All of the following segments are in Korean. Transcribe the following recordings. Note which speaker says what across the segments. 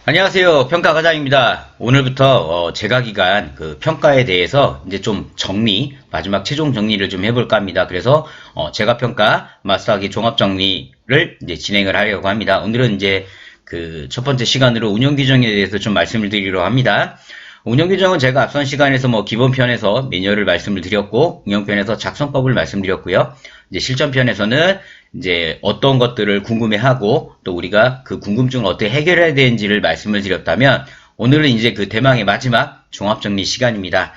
Speaker 1: 안녕하세요. 평가과장입니다. 오늘부터 제가 기간 그 평가에 대해서 이제 좀 마지막 최종 정리를 좀 해볼까 합니다. 그래서 제가 평가 마스터하기 종합 정리를 이제 진행을 하려고 합니다. 오늘은 이제 그 첫 번째 시간으로 운영 규정에 대해서 좀 말씀을 드리려 합니다. 운영 규정은 제가 앞선 시간에서 기본편에서 매뉴얼을 말씀을 드렸고, 운영편에서 작성법을 말씀드렸고요. 이제 실전편에서는 이제 어떤 것들을 궁금해하고 또 우리가 그 궁금증을 어떻게 해결해야 되는지를 말씀을 드렸다면, 오늘은 이제 그 대망의 마지막 종합정리 시간입니다.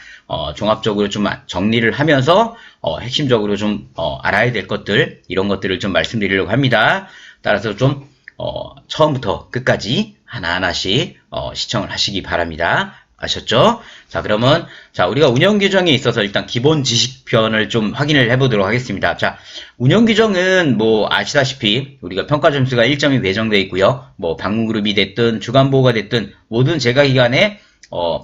Speaker 1: 종합적으로 좀 정리를 하면서 핵심적으로 좀 알아야 될 것들, 이런 것들을 좀 말씀드리려고 합니다. 따라서 좀 처음부터 끝까지 하나하나씩 시청을 하시기 바랍니다. 아셨죠? 자, 그러면, 우리가 운영 규정에 있어서 일단 기본 지식편을 좀 확인을 해보도록 하겠습니다. 자, 운영 규정은 아시다시피 우리가 평가 점수가 1점이 배정되어 있고요. 방문그룹이 됐든 주간보고가 됐든 모든 재가기간에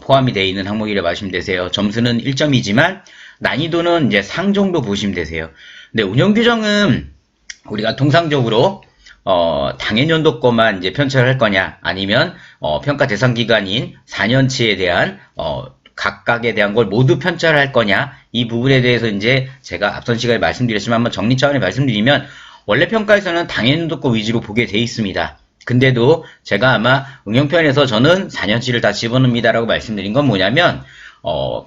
Speaker 1: 포함이 되어 있는 항목이라 말씀하시면 되세요. 점수는 1점이지만 난이도는 이제 상 정도 보시면 되세요. 근데 운영 규정은 우리가 통상적으로 당해년도 거만 이제 편차를 할 거냐, 아니면, 평가 대상 기간인 4년치에 대한, 각각에 대한 걸 모두 편차를 할 거냐, 이 부분에 대해서 이제 제가 앞선 시간에 말씀드렸지만 한번 정리 차원에 말씀드리면, 원래 평가에서는 당해년도 거 위주로 보게 돼 있습니다. 근데도 제가 아마 응용편에서 저는 4년치를 다 집어넣습니다라고 말씀드린 건 뭐냐면,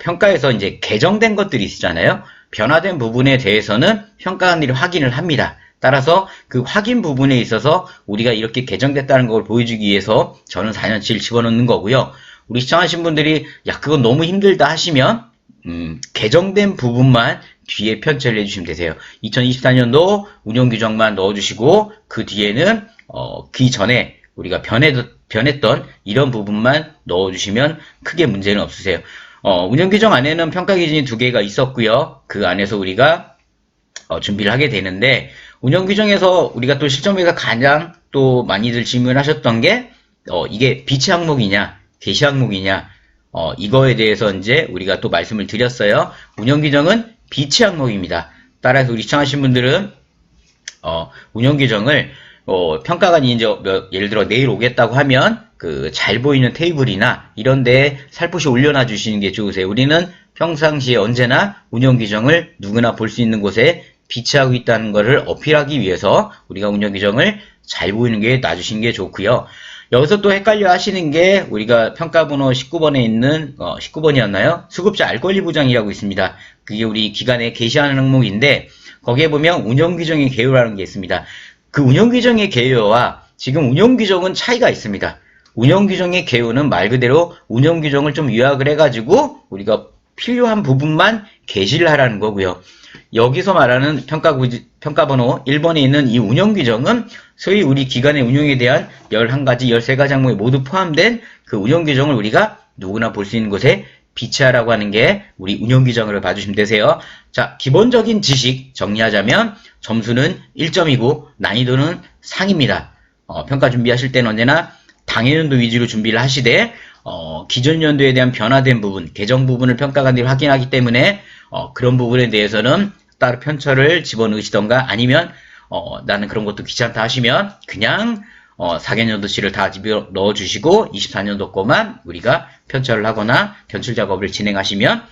Speaker 1: 평가에서 이제 개정된 것들이 있잖아요. 변화된 부분에 대해서는 평가관들이 확인을 합니다. 따라서 그 확인 부분에 있어서 우리가 이렇게 개정됐다는 걸 보여주기 위해서 저는 4년치를 집어넣는 거고요. 우리 시청하신 분들이 그건 너무 힘들다 하시면 개정된 부분만 뒤에 편차를 해주시면 되세요. 2024년도 운영규정만 넣어주시고 그 뒤에는 그 전에 우리가 변했던 이런 부분만 넣어주시면 크게 문제는 없으세요. 운영규정 안에는 평가기준이 2개가 있었고요. 그 안에서 우리가 준비를 하게 되는데, 운영규정에서 우리가 또 실전에서 가장 또 많이들 질문하셨던 게 이게 비치 항목이냐 개시 항목이냐, 이거에 대해서 이제 우리가 또 말씀을 드렸어요. 운영규정은 비치 항목입니다. 따라서 우리 시청하신 분들은 운영규정을 평가관이 이제 예를 들어 내일 오겠다고 하면 그 잘 보이는 테이블이나 이런 데에 살포시 올려놔 주시는 게 좋으세요. 우리는 평상시에 언제나 운영규정을 누구나 볼 수 있는 곳에 비치하고 있다는 것을 어필하기 위해서 우리가 운영 규정을 잘 보이는 게 놔주시는 게 좋고요. 여기서 또 헷갈려 하시는 게 우리가 평가번호 19번에 있는 19번이었나요? 수급자 알 권리 보장이라고 있습니다. 그게 우리 기관에 게시하는 항목인데, 거기에 보면 운영 규정의 개요라는 게 있습니다. 그 운영 규정의 개요와 지금 운영 규정은 차이가 있습니다. 운영 규정의 개요는 말 그대로 운영 규정을 좀 요약을 해가지고 우리가 필요한 부분만 게시를 하라는 거고요. 여기서 말하는 평가번호 1번에 있는 이 운영규정은 소위 우리 기관의 운영에 대한 11가지, 13가지 항목이 모두 포함된 그 운영규정을 우리가 누구나 볼 수 있는 곳에 비치하라고 하는 게 우리 운영규정으로 봐주시면 되세요. 자, 기본적인 지식 정리하자면 점수는 1점이고 난이도는 상입니다. 평가 준비하실 때는 언제나 당해년도 위주로 준비를 하시되, 기존 연도에 대한 변화된 부분, 개정 부분을 평가관들이 확인하기 때문에 그런 부분에 대해서는 따로 편차를 집어넣으시던가, 아니면 나는 그런 것도 귀찮다 하시면 그냥 4개년도치를 다 집어넣어 주시고 24년도 거만 우리가 편차를 하거나 견출 작업을 진행하시면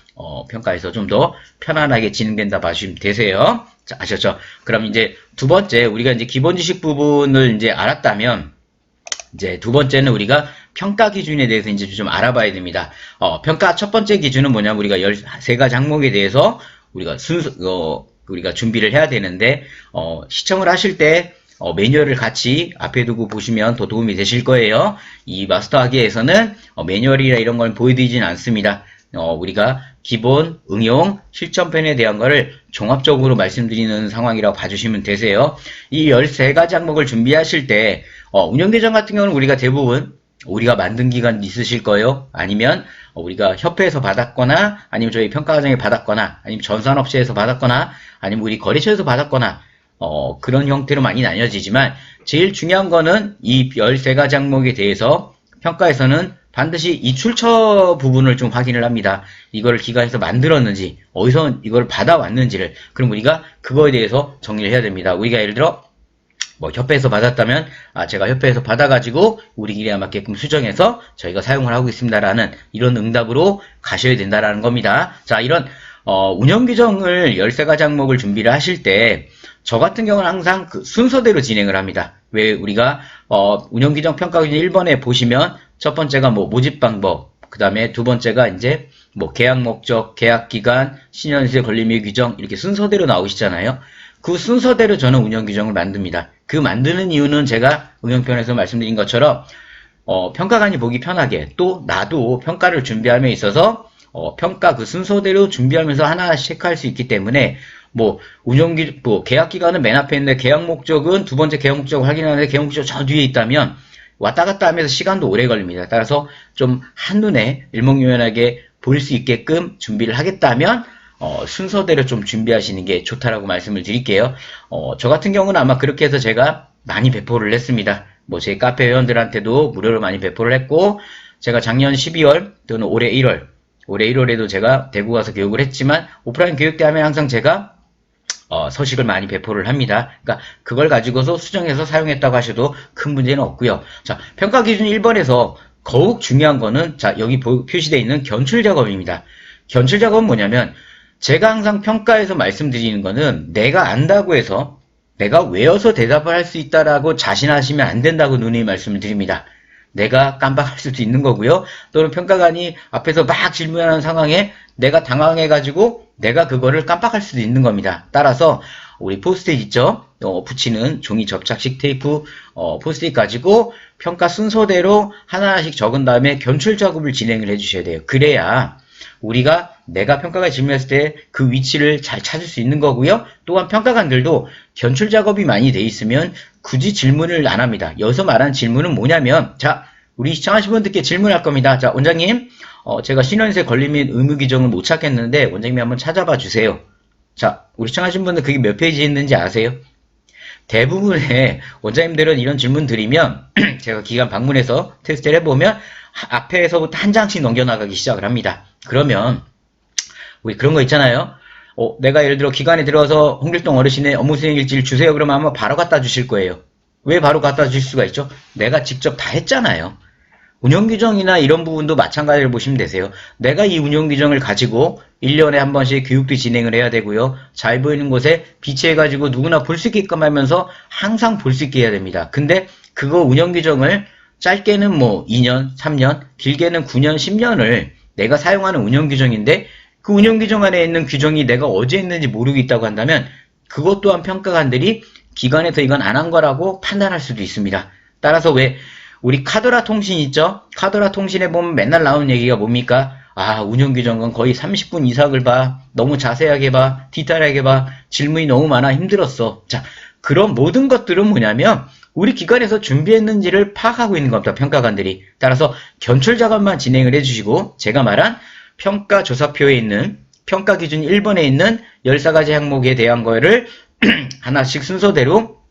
Speaker 1: 평가에서 좀 더 편안하게 진행된다 봐주시면 되세요. 자, 아셨죠? 그럼 이제 두 번째, 우리가 이제 기본 지식 부분을 이제 알았다면, 이제 두 번째는 우리가 평가 기준에 대해서 이제 좀 알아봐야 됩니다. 평가 첫 번째 기준은 뭐냐면 우리가 13가지 항목에 대해서 우리가 우리가 준비를 해야 되는데, 시청을 하실 때 매뉴얼을 같이 앞에 두고 보시면 더 도움이 되실 거예요. 이 마스터하기에서는 매뉴얼이나 이런 걸 보여드리진 않습니다. 우리가 기본, 응용, 실전편에 대한 거를 종합적으로 말씀드리는 상황이라고 봐주시면 되세요. 이 13가지 항목을 준비하실 때 운영계정 같은 경우는 우리가 대부분 우리가 만든 기간 있으실 거예요. 아니면 우리가 협회에서 받았거나, 아니면 저희 평가과정에 받았거나, 아니면 전산업체에서 받았거나, 아니면 우리 거래처에서 받았거나, 그런 형태로 많이 나뉘어지지만, 제일 중요한 거는 이 13가지 항목에 대해서 평가에서는 반드시 이 출처 부분을 좀 확인을 합니다. 이거를 기관에서 만들었는지, 어디서 이걸 받아왔는지를. 그럼 우리가 그거에 대해서 정리를 해야 됩니다. 우리가 예를 들어 뭐 협회에서 받았다면 제가 협회에서 받아가지고 우리 길에 맞게끔 수정해서 저희가 사용을 하고 있습니다라는 이런 응답으로 가셔야 된다라는 겁니다. 자, 이런 운영 규정을 13가지 항목을 준비를 하실 때 저 같은 경우는 항상 그 순서대로 진행을 합니다. 왜 우리가 운영 규정 평가 기준 1번에 보시면 첫 번째가 뭐 모집 방법, 그 다음에 두 번째가 이제 뭐 계약 목적, 계약 기간, 신현세 권리및 규정 이렇게 순서대로 나오시잖아요. 그 순서대로 저는 운영 규정을 만듭니다. 그 만드는 이유는 제가 응용편에서 말씀드린 것처럼 평가관이 보기 편하게, 또 나도 평가를 준비함에 있어서 평가 그 순서대로 준비하면서 하나씩 체크할 수 있기 때문에 뭐 계약 기간은 맨 앞에 있는데 계약 목적은 두 번째 계약 목적을 확인하는데 계약 목적 저 뒤에 있다면 왔다 갔다 하면서 시간도 오래 걸립니다. 따라서 좀 한눈에 일목요연하게 볼 수 있게끔 준비를 하겠다면 순서대로 좀 준비하시는 게 좋다라고 말씀을 드릴게요. 저 같은 경우는 아마 그렇게 해서 제가 많이 배포를 했습니다. 뭐 제 카페 회원들한테도 무료로 많이 배포를 했고, 제가 작년 12월 또는 올해 1월에도 제가 대구 가서 교육을 했지만 오프라인 교육 때 하면 항상 제가 서식을 많이 배포를 합니다. 그러니까 그걸 가지고서 수정해서 사용했다고 하셔도 큰 문제는 없고요. 자, 평가 기준 1번에서 더욱 중요한 거는 자, 여기 표시되어 있는 견출 작업입니다. 견출 작업은 뭐냐면 제가 항상 평가에서 말씀드리는 거는 내가 안다고 해서 내가 외워서 대답을 할 수 있다라고 자신하시면 안 된다고 누누이 말씀을 드립니다. 내가 깜빡할 수도 있는 거고요. 또는 평가관이 앞에서 막 질문하는 상황에 내가 당황해가지고 내가 그거를 깜빡할 수도 있는 겁니다. 따라서 우리 포스트잇 있죠? 붙이는 종이 접착식 테이프 포스트잇 가지고 평가 순서대로 하나하나씩 적은 다음에 견출 작업을 진행을 해주셔야 돼요. 그래야 우리가 내가 평가가 질문했을 때 그 위치를 잘 찾을 수 있는 거고요. 또한 평가관들도 견출 작업이 많이 돼 있으면 굳이 질문을 안 합니다. 여기서 말하는 질문은 뭐냐면, 자, 우리 시청하신 분들께 질문할 겁니다. 자, 원장님, 제가 신원세 권리 및 의무 규정을 못 찾겠는데 원장님이 한번 찾아봐 주세요. 자, 우리 시청하신 분들 그게 몇 페이지에 있는지 아세요? 대부분의 원장님들은 이런 질문 드리면 제가 기관 방문해서 테스트를 해보면 앞에서부터 한 장씩 넘겨나가기 시작을 합니다. 그러면 우리 그런 거 있잖아요. 내가 예를 들어 기관에 들어와서 홍길동 어르신의 업무 수행 일지를 주세요. 그러면 아마 바로 갖다 주실 거예요. 왜 바로 갖다 주실 수가 있죠? 내가 직접 다 했잖아요. 운영규정이나 이런 부분도 마찬가지로 보시면 되세요. 내가 이 운영규정을 가지고 1년에 한 번씩 교육도 진행을 해야 되고요. 잘 보이는 곳에 비치해가지고 누구나 볼 수 있게끔 하면서 항상 볼 수 있게 해야 됩니다. 근데 그거 운영규정을 짧게는 뭐 2년, 3년, 길게는 9년, 10년을 내가 사용하는 운영규정인데 그 운영규정 안에 있는 규정이 내가 어제 했는지 모르고 있다고 한다면 그것 또한 평가관들이 기관에서 이건 안 한 거라고 판단할 수도 있습니다. 따라서 왜 우리 카더라 통신 있죠? 카더라 통신에 보면 맨날 나오는 얘기가 뭡니까? 운영규정은 거의 30분 이상을 봐. 너무 자세하게 봐. 디테일하게 봐. 질문이 너무 많아. 힘들었어. 자, 그런 모든 것들은 뭐냐면 우리 기관에서 준비했는지를 파악하고 있는 겁니다. 평가관들이. 따라서 견출 작업만 진행을 해주시고 제가 말한 평가 조사표에 있는 평가 기준 1번에 있는 14가지 항목에 대한 거를 하나씩 순서대로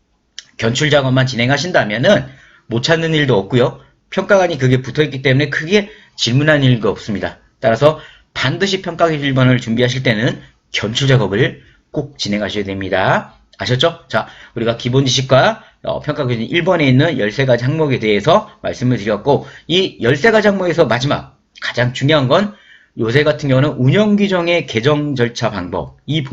Speaker 1: 견출 작업만 진행하신다면은 못 찾는 일도 없고요. 평가관이 그게 붙어있기 때문에 크게 질문하는 일도 없습니다. 따라서 반드시 평가 기준 1번을 준비하실 때는 견출 작업을 꼭 진행하셔야 됩니다. 아셨죠? 자, 우리가 기본 지식과 평가 기준 1번에 있는 13가지 항목에 대해서 말씀을 드렸고 이 13가지 항목에서 마지막 가장 중요한 건 요새 같은 경우는 운영규정의 개정 절차 방법, 이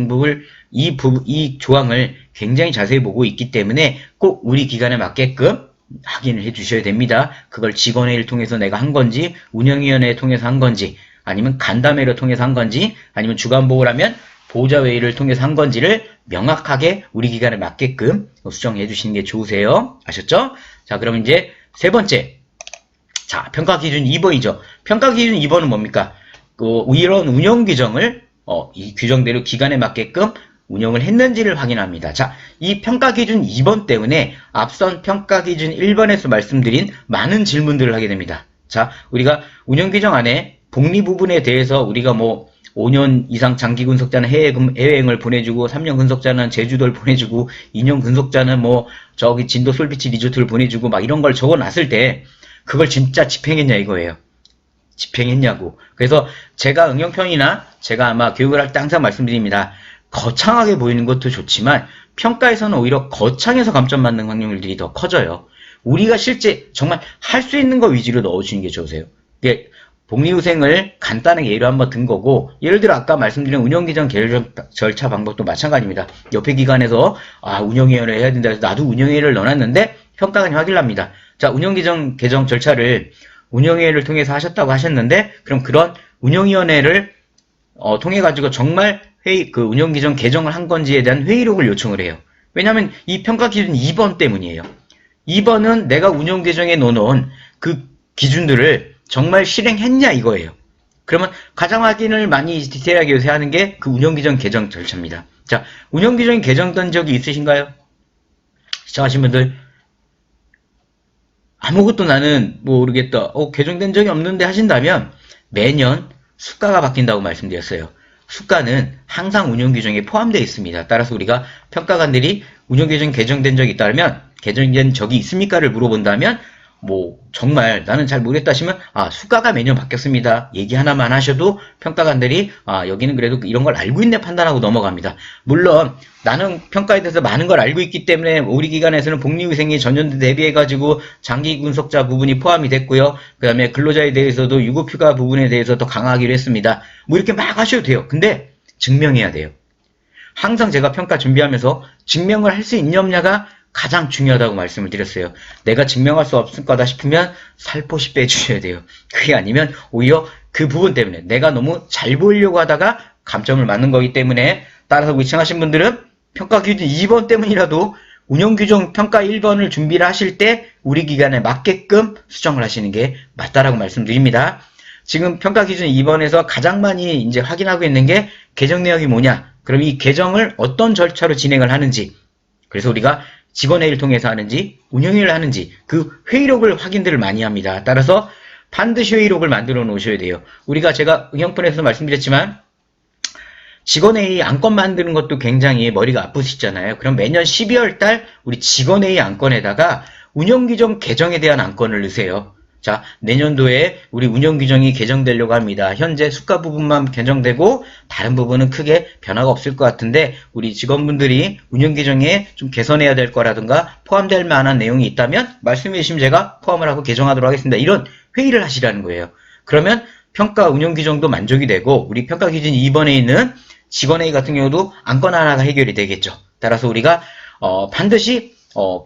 Speaker 1: 조항을 굉장히 자세히 보고 있기 때문에 꼭 우리 기관에 맞게끔 확인을 해 주셔야 됩니다. 그걸 직원회의를 통해서 내가 한 건지, 운영위원회를 통해서 한 건지, 아니면 간담회를 통해서 한 건지, 아니면 주간보고라면 보호자회의를 통해서 한 건지를 명확하게 우리 기관에 맞게끔 수정해 주시는 게 좋으세요. 아셨죠? 자, 그럼 이제 세 번째. 자, 평가기준 2번이죠. 평가기준 2번은 뭡니까? 이런 운영 규정을 이 규정대로 기간에 맞게끔 운영을 했는지를 확인합니다. 자, 이 평가 기준 2번 때문에 앞선 평가 기준 1번에서 말씀드린 많은 질문들을 하게 됩니다. 자, 우리가 운영 규정 안에 복리 부분에 대해서 우리가 뭐 5년 이상 장기 근속자는 해외여행을 보내주고 3년 근속자는 제주도를 보내주고 2년 근속자는 뭐 저기 진도 솔비치 리조트를 보내주고 막 이런 걸 적어놨을 때 그걸 진짜 집행했냐 이거예요. 집행했냐고. 그래서 제가 응용편이나 제가 아마 교육을 할 때 항상 말씀드립니다. 거창하게 보이는 것도 좋지만 평가에서는 오히려 거창해서 감점 맞는 확률들이 더 커져요. 우리가 실제 정말 할 수 있는 거 위주로 넣어주시는 게 좋으세요. 이게 복리후생을 간단하게 예로 한번 든 거고, 예를 들어 아까 말씀드린 운영기정 계열 절차 방법도 마찬가지입니다. 옆에 기관에서 운영위원회 해야 된다 해서 나도 운영위원회를 넣어놨는데 평가관이 확인을 합니다. 자, 운영기정 개정 절차를 운영위원회를 통해서 하셨다고 하셨는데, 그럼 그런 운영위원회를 통해 가지고 정말 운영기정 개정을 한 건지에 대한 회의록을 요청을 해요. 왜냐하면 이 평가기준 2번 때문이에요. 2번은 내가 운영개정에 넣어놓은 그 기준들을 정말 실행했냐 이거예요. 그러면 가장 확인을 많이 디테일하게 요새 하는 게 그 운영기정 개정 절차입니다. 자, 운영기정이 개정된 적이 있으신가요? 시청하신 분들, 아무것도 나는 모르겠다, 개정된 적이 없는데 하신다면 매년 수가가 바뀐다고 말씀드렸어요. 수가는 항상 운영규정에 포함되어 있습니다. 따라서 우리가 평가관들이 운영규정 개정된 적이 있다면, 개정된 적이 있습니까를 물어본다면, 정말 나는 잘 모르겠다 하시면, 수가가 매년 바뀌었습니다. 얘기 하나만 하셔도 평가관들이, 여기는 그래도 이런 걸 알고 있네 판단하고 넘어갑니다. 물론, 나는 평가에 대해서 많은 걸 알고 있기 때문에 우리 기관에서는 복리후생이 전년도 대비해가지고 장기 군속자 부분이 포함이 됐고요. 그 다음에 근로자에 대해서도 유급휴가 부분에 대해서 더 강화하기로 했습니다. 이렇게 막 하셔도 돼요. 근데 증명해야 돼요. 항상 제가 평가 준비하면서 증명을 할 수 있냐 없냐가 가장 중요하다고 말씀을 드렸어요. 내가 증명할 수 없을 거다 싶으면 살포시 빼주셔야 돼요. 그게 아니면 오히려 그 부분 때문에 내가 너무 잘 보이려고 하다가 감점을 맞는 거기 때문에, 따라서 위청하신 분들은 평가기준 2번 때문이라도 운영규정 평가 1번을 준비를 하실 때 우리 기관에 맞게끔 수정을 하시는 게 맞다라고 말씀드립니다. 지금 평가기준 2번에서 가장 많이 이제 확인하고 있는 게 개정 내역이 뭐냐, 그럼 이 개정을 어떤 절차로 진행을 하는지, 그래서 우리가 직원회의를 통해서 하는지 운영회의를 하는지 그 회의록을 확인들을 많이 합니다. 따라서 반드시 회의록을 만들어 놓으셔야 돼요. 제가 응용편에서 말씀드렸지만 직원회의 안건 만드는 것도 굉장히 머리가 아프시잖아요. 그럼 매년 12월 달 우리 직원회의 안건에다가 운영규정 개정에 대한 안건을 넣으세요. 자, 내년도에 우리 운영규정이 개정되려고 합니다. 현재 수가 부분만 개정되고 다른 부분은 크게 변화가 없을 것 같은데, 우리 직원분들이 운영규정에 좀 개선해야 될 거라든가 포함될 만한 내용이 있다면 말씀해 주시면 제가 포함을 하고 개정하도록 하겠습니다. 이런 회의를 하시라는 거예요. 그러면 평가 운영규정도 만족이 되고 우리 평가기준 2번에 있는 직원회의 같은 경우도 안건 하나가 해결이 되겠죠. 따라서 우리가 반드시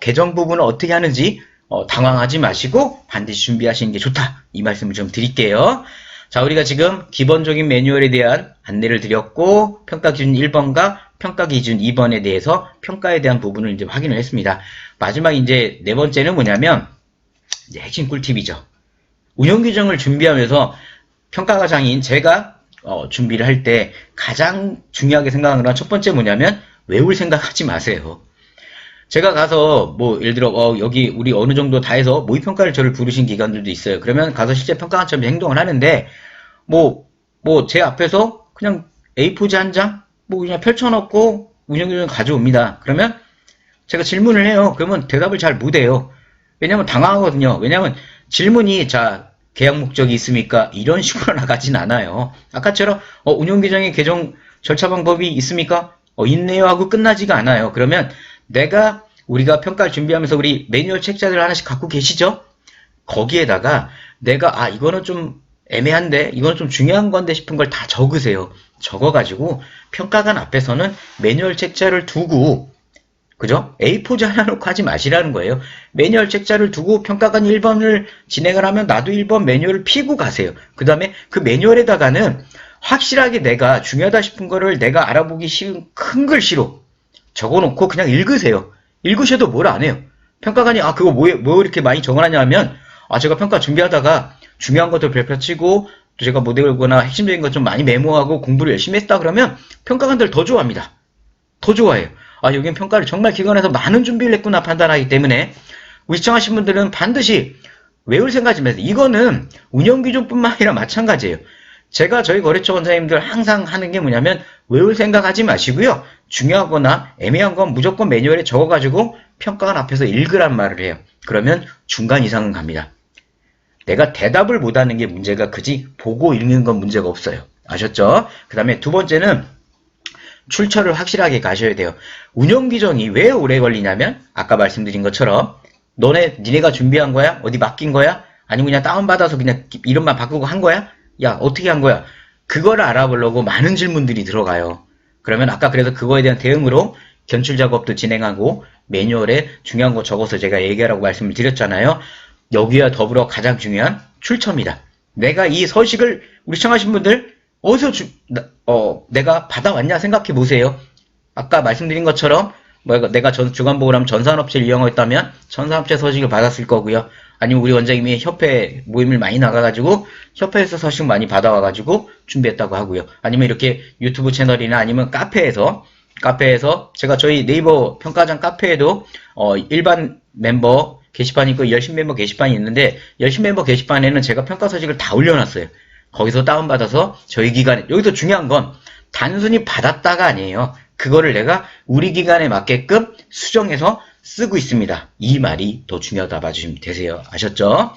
Speaker 1: 개정 부분을 어떻게 하는지 당황하지 마시고 반드시 준비하시는 게 좋다, 이 말씀을 좀 드릴게요. 자, 우리가 지금 기본적인 매뉴얼에 대한 안내를 드렸고, 평가기준 1번과 평가기준 2번에 대해서 평가에 대한 부분을 이제 확인을 했습니다. 마지막 이제 네 번째는 뭐냐면, 이제 핵심 꿀팁이죠. 운영규정을 준비하면서 평가과장인 제가 준비를 할 때 가장 중요하게 생각하는 건 첫 번째 뭐냐면, 외울 생각하지 마세요. 제가 가서 예를 들어 여기 우리 어느 정도 다 해서 모의평가를 저를 부르신 기관들도 있어요. 그러면 가서 실제 평가관처럼 행동을 하는데 제 앞에서 그냥 A4지 한 장 그냥 펼쳐놓고 운영규정을 가져옵니다. 그러면 제가 질문을 해요. 그러면 대답을 잘 못해요. 왜냐면 당황하거든요. 왜냐면 질문이 계약 목적이 있습니까? 이런 식으로 나가진 않아요. 아까처럼 운영규정의 개정 절차 방법이 있습니까? 있네요 하고 끝나지가 않아요. 그러면 우리가 평가를 준비하면서 우리 매뉴얼 책자들 하나씩 갖고 계시죠? 거기에다가 내가 이거는 좀 애매한데 이거는 좀 중요한 건데 싶은 걸 다 적으세요. 적어가지고 평가관 앞에서는 매뉴얼 책자를 두고, 그죠? A4지 하나 놓고 하지 마시라는 거예요. 매뉴얼 책자를 두고 평가관 1번을 진행을 하면 나도 1번 매뉴얼을 피고 가세요. 그 다음에 그 매뉴얼에다가는 확실하게 내가 중요하다 싶은 거를 내가 알아보기 쉬운 큰 글씨로 적어놓고 그냥 읽으세요. 읽으셔도 뭘 안 해요. 평가관이 그거 뭐 이렇게 많이 적어놨냐 하면, 제가 평가 준비하다가 중요한 것들 펼치고 또 제가 못 외우거나 핵심적인 것 좀 많이 메모하고 공부를 열심히 했다 그러면 평가관들 더 좋아합니다. 더 좋아해요. 여긴 평가를 정말 기관에서 많은 준비를 했구나 판단하기 때문에, 우리 시청하신 분들은 반드시 외울 생각하지 마세요. 이거는 운영규정뿐만 아니라 마찬가지예요. 제가 저희 거래처 원장님들 항상 하는 게 뭐냐면, 외울 생각하지 마시고요. 중요하거나 애매한 건 무조건 매뉴얼에 적어가지고 평가관 앞에서 읽으란 말을 해요. 그러면 중간 이상은 갑니다. 내가 대답을 못하는 게 문제가 크지 보고 읽는 건 문제가 없어요. 아셨죠? 그 다음에 두 번째는 출처를 확실하게 가셔야 돼요. 운영규정이 왜 오래 걸리냐면 아까 말씀드린 것처럼 니네가 준비한 거야? 어디 맡긴 거야? 아니면 그냥 다운받아서 그냥 이름만 바꾸고 한 거야? 야, 어떻게 한 거야? 그거를 알아보려고 많은 질문들이 들어가요. 그러면 아까 그래서 그거에 대한 대응으로 견출 작업도 진행하고 매뉴얼에 중요한 거 적어서 제가 얘기하라고 말씀을 드렸잖아요. 여기와 더불어 가장 중요한 출처입니다. 내가 이 서식을 우리 시청하신 분들 어디서 내가 받아왔냐 생각해 보세요. 아까 말씀드린 것처럼 내가 주간보호라면 전산업체를 이용했다면 전산업체 서식을 받았을 거고요. 아니면 우리 원장님이 협회 모임을 많이 나가가지고 협회에서 서식 많이 받아와가지고 준비했다고 하고요. 아니면 이렇게 유튜브 채널이나 아니면 카페에서 제가 저희 네이버 평가장 카페에도 일반 멤버 게시판이 있고 열심 멤버 게시판이 있는데 열심 멤버 게시판에는 제가 평가 서식을 다 올려놨어요. 거기서 다운받아서 저희 기관에 여기서 중요한 건 단순히 받았다가 아니에요. 그거를 내가 우리 기관에 맞게끔 수정해서 쓰고 있습니다. 이 말이 더 중요하다 봐주시면 되세요. 아셨죠?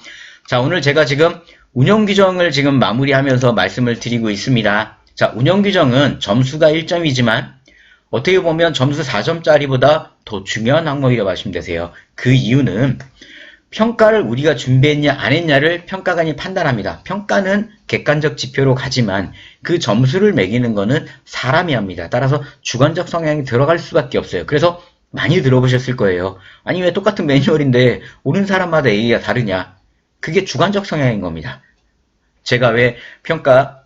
Speaker 1: 자, 오늘 제가 지금 운영규정을 지금 마무리하면서 말씀을 드리고 있습니다. 자, 운영규정은 점수가 1점이지만 어떻게 보면 점수 4점짜리보다 더 중요한 항목이라고 하시면 되세요. 그 이유는 평가를 우리가 준비했냐 안 했냐를 평가관이 판단합니다. 평가는 객관적 지표로 가지만 그 점수를 매기는 거는 사람이 합니다. 따라서 주관적 성향이 들어갈 수밖에 없어요. 그래서 많이 들어보셨을 거예요. 아니 왜 똑같은 매뉴얼인데 오는 사람마다 얘기가 다르냐. 그게 주관적 성향인 겁니다. 제가 왜 평가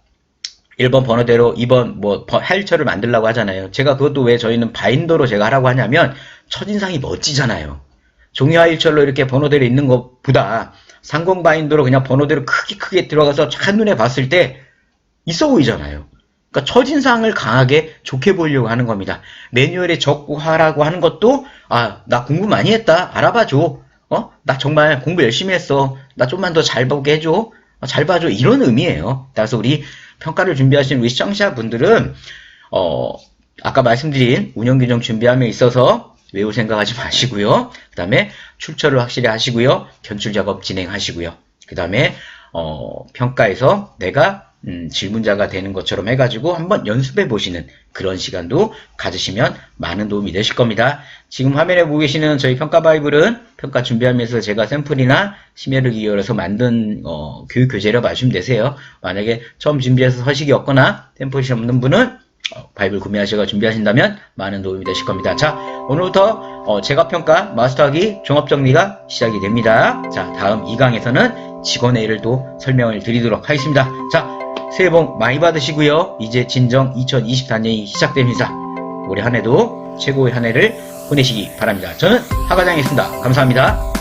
Speaker 1: 1번 번호대로 2번 하일처를 만들려고 하잖아요. 제가 그것도 왜 저희는 바인더로 제가 하라고 하냐면 첫인상이 멋지잖아요. 종이 하일철로 이렇게 번호대로 있는 것보다 상공 바인더로 그냥 번호대로 크게 들어가서 한눈에 봤을 때 있어 보이잖아요. 그러니까 첫인상을 강하게 좋게 보이려고 하는 겁니다. 매뉴얼에 적고 하라고 하는 것도 나 공부 많이 했다. 알아봐줘. 나 정말 공부 열심히 했어. 나 좀만 더 잘 보게 해줘. 잘 봐줘. 이런 의미예요. 따라서 우리 평가를 준비하시는 우리 시청자분들은 아까 말씀드린 운영규정 준비함에 있어서 외울 생각하지 마시고요. 그 다음에 출처를 확실히 하시고요. 견출 작업 진행하시고요. 그 다음에 평가에서 내가 질문자가 되는 것처럼 해가지고 한번 연습해 보시는 그런 시간도 가지시면 많은 도움이 되실 겁니다. 지금 화면에 보고 계시는 저희 평가 바이블은 평가 준비하면서 제가 샘플이나 심혈을 기울여서 만든 교육 교재로 봐주시면 되세요. 만약에 처음 준비해서 서식이 없거나 템플릿이 없는 분은 바이블 구매하시고 준비하신다면 많은 도움이 되실 겁니다. 자, 오늘부터 제과평가 마스터하기 종합정리가 시작이 됩니다. 자, 다음 2강에서는 직원의 일을 또 설명을 드리도록 하겠습니다. 자, 새해 복 많이 받으시고요. 이제 진정 2024년이 시작됩니다. 올해 한 해도 최고의 한 해를 보내시기 바랍니다. 저는 하과장이었습니다. 감사합니다.